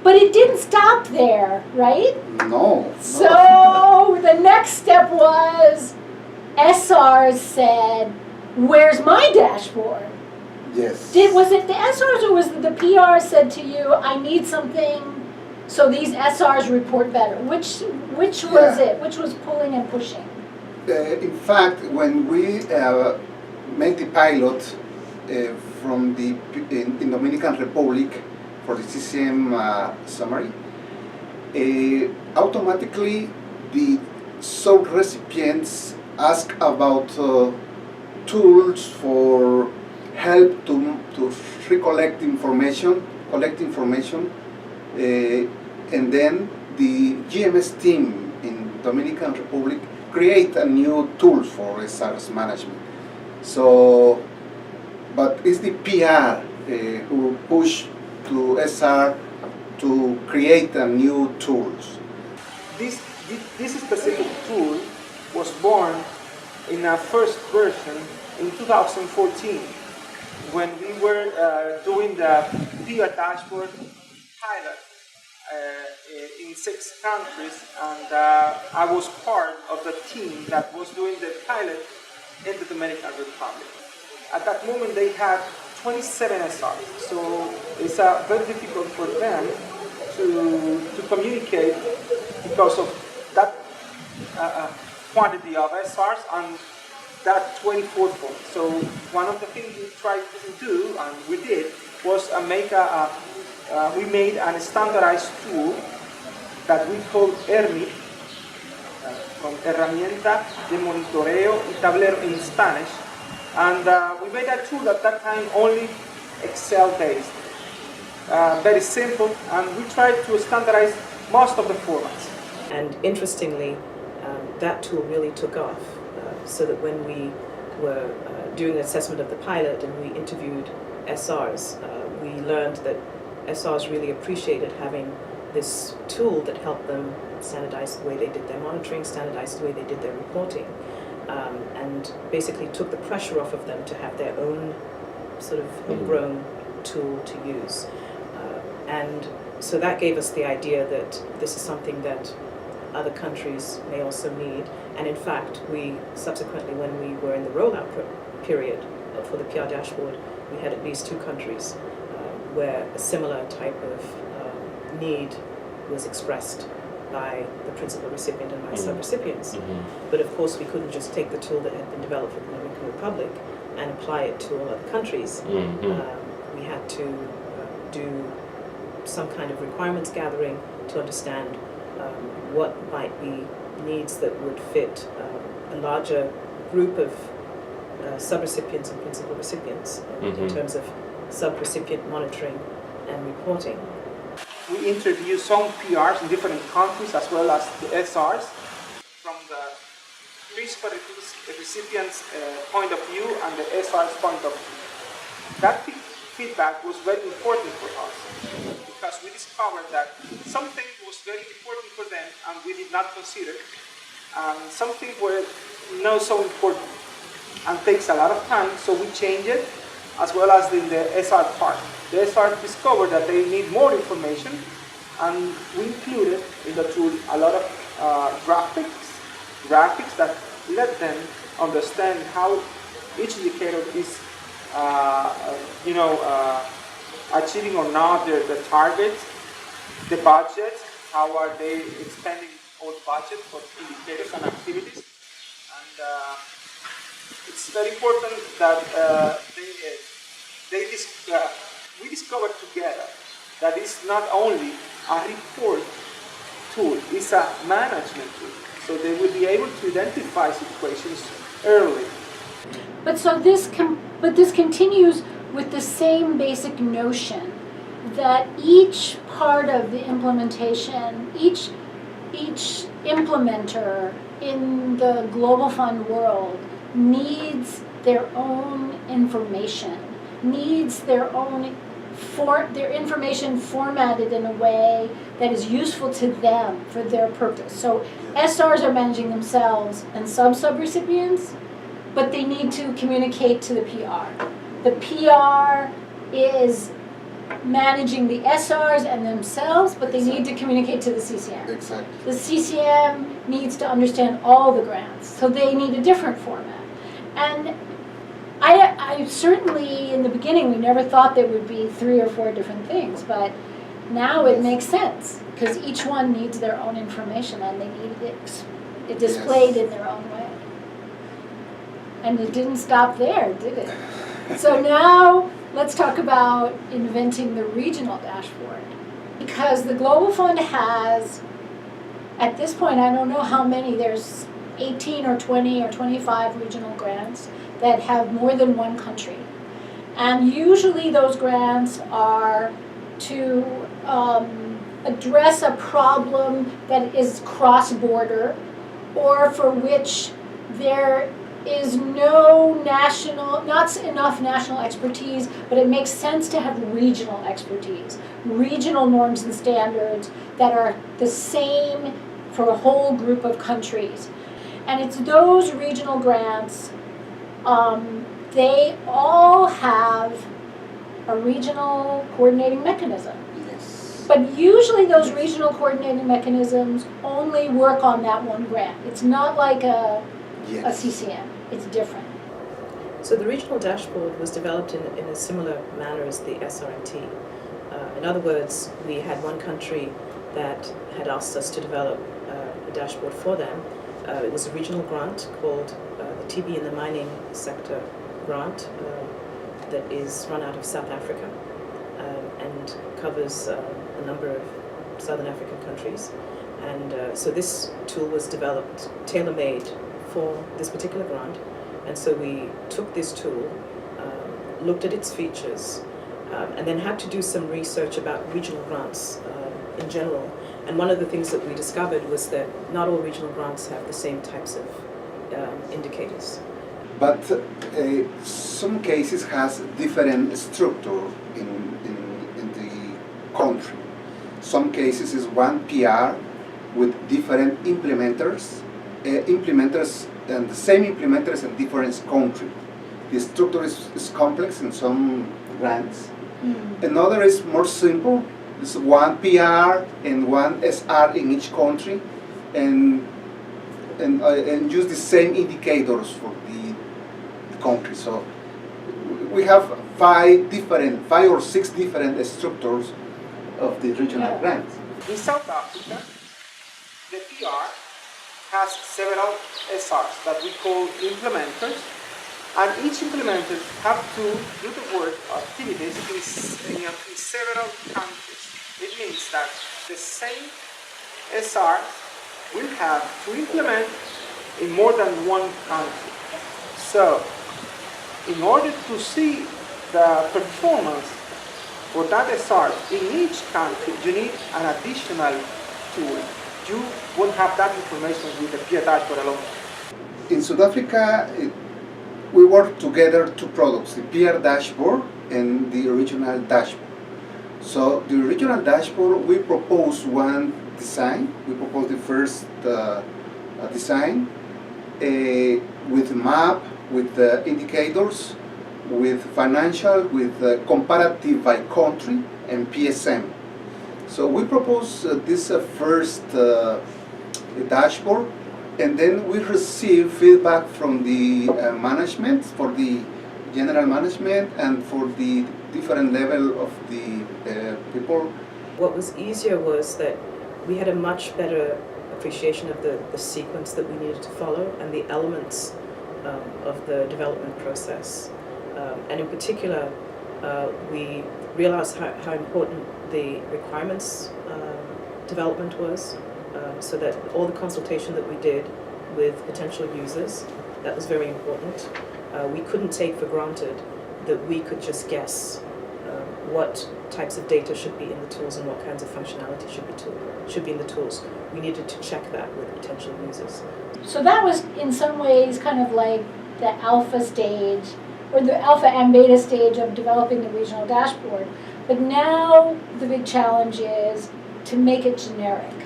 But it didn't stop there, right? No. So the next step was SRs said, where's my dashboard? Yes. Was it the SRs or was it the PR said to you, I need something so these SRs report better? Which was it? Which was pulling and pushing? In fact, when we made the pilot from the in Dominican Republic for the CCM summary, automatically the sub recipients ask about tools for help to collect information, and then the GMS team in Dominican Republic create a new tool for SRS management. So, but it's the PR who push to SR to create a new tools. This specific tool was born in our first version in 2014 when we were doing the PR dashboard pilot in 6 countries, and I was part of the team that was doing the pilot in the Dominican Republic. At that moment they had 27 SRs, so it's very difficult for them to communicate because of that quantity of SRs and that 24 form. So one of the things we tried to do, and we did, was we made a standardized tool that we called ERMIT, from Herramienta de Monitoreo y Tablero in Spanish, and we made a tool at that time only Excel based, very simple, and we tried to standardize most of the formats. And interestingly, that tool really took off, so that when we were doing an assessment of the pilot and we interviewed SRs, we learned that SRs really appreciated having this tool that helped them standardize the way they did their monitoring, standardize the way they did their reporting, and basically took the pressure off of them to have their own sort of homegrown tool to use. And so that gave us the idea that this is something that other countries may also need. And in fact, we subsequently, when we were in the rollout period for the PR dashboard, we had at least 2 countries where a similar type of need was expressed by the principal recipient and by sub-recipients. But of course, we couldn't just take the tool that had been developed for the Dominican Republic and apply it to all other countries. We had to do some kind of requirements gathering to understand what might be needs that would fit a larger group of sub-recipients and principal recipients in terms of sub-recipient monitoring and reporting. We interviewed some PRs in different countries as well as the SRs from the principal recipient's point of view and the SR's point of view. That feedback was very important for us because we discovered that something was very important for them and we did not consider, and something were not so important and takes a lot of time, so we changed it, as well as in the SR part. The SR discovered that they need more information, and we included in the tool a lot of graphics that let them understand how each indicator is achieving or not their targets, the budget, how are they expending all budget for indicators and activities. And it's very important that we discovered together that it's not only a report tool, it's a management tool. So they will be able to identify situations early. But so this continues with the same basic notion that each part of the implementation, each implementer in the Global Fund world needs their own information, needs their information formatted in a way that is useful to them for their purpose. So SRs are managing themselves and sub-recipients, but they need to communicate to the PR. The PR is managing the SRs and themselves, but they need to Exactly. communicate to the CCM. Exactly. The CCM needs to understand all the grants, so they need a different format. And I certainly, in the beginning, we never thought there would be 3 or 4 different things, but now it Yes. makes sense, because each one needs their own information and they need it displayed Yes. in their own way. And it didn't stop there, did it? So now, let's talk about inventing the regional dashboard. Because the Global Fund has, at this point, I don't know how many, there's 18 or 20 or 25 regional grants that have more than one country. And usually those grants are to address a problem that is cross-border, or for which there is no national, not enough national expertise, but it makes sense to have regional expertise, regional norms and standards that are the same for a whole group of countries. And it's those regional grants, they all have a regional coordinating mechanism. Yes. But usually those regional coordinating mechanisms only work on that one grant. It's not like a Yes. CCM. It's different. So the regional dashboard was developed in a similar manner as the SRNT. In other words, we had one country that had asked us to develop a dashboard for them. It was a regional grant called the TB in the Mining Sector Grant that is run out of South Africa and covers a number of Southern African countries. And so this tool was developed, tailor-made for this particular grant. And so we took this tool, looked at its features, and then had to do some research about regional grants in general. And one of the things that we discovered was that not all regional grants have the same types of indicators. But some cases has different structure in the country. Some cases is one PR with different implementers, and the same implementers in different country. The structure is complex in some grants. Another is more simple. It's one PR and one SR in each country, and use the same indicators for the country. So we have 5 or 6 different structures of the regional Yeah. grants. In South Africa, the PR has several SRs that we call implementers, and each implementer have to do the work or activities in several countries. It means that the same SR will have to implement in more than one country. So, in order to see the performance for that SR in each country, you need an additional tool. You won't have that information with the peer dashboard alone. In South Africa, we work together 2 products, the PR dashboard and the regional dashboard. So the regional dashboard, we propose one design. We propose the first design with map, with indicators, with financial, with comparative by country, and PSM. So we propose this first dashboard, and then we receive feedback from the management, for the general management, and for the different level of the people. What was easier was that we had a much better appreciation of the sequence that we needed to follow and the elements of the development process. And in particular, we realized how important the requirements development was, so that all the consultation that we did with potential users, that was very important. We couldn't take for granted that we could just guess what types of data should be in the tools and what kinds of functionality should be in the tools. We needed to check that with potential users. So that was in some ways kind of like the alpha stage, or the alpha and beta stage of developing the regional dashboard. But now the big challenge is to make it generic.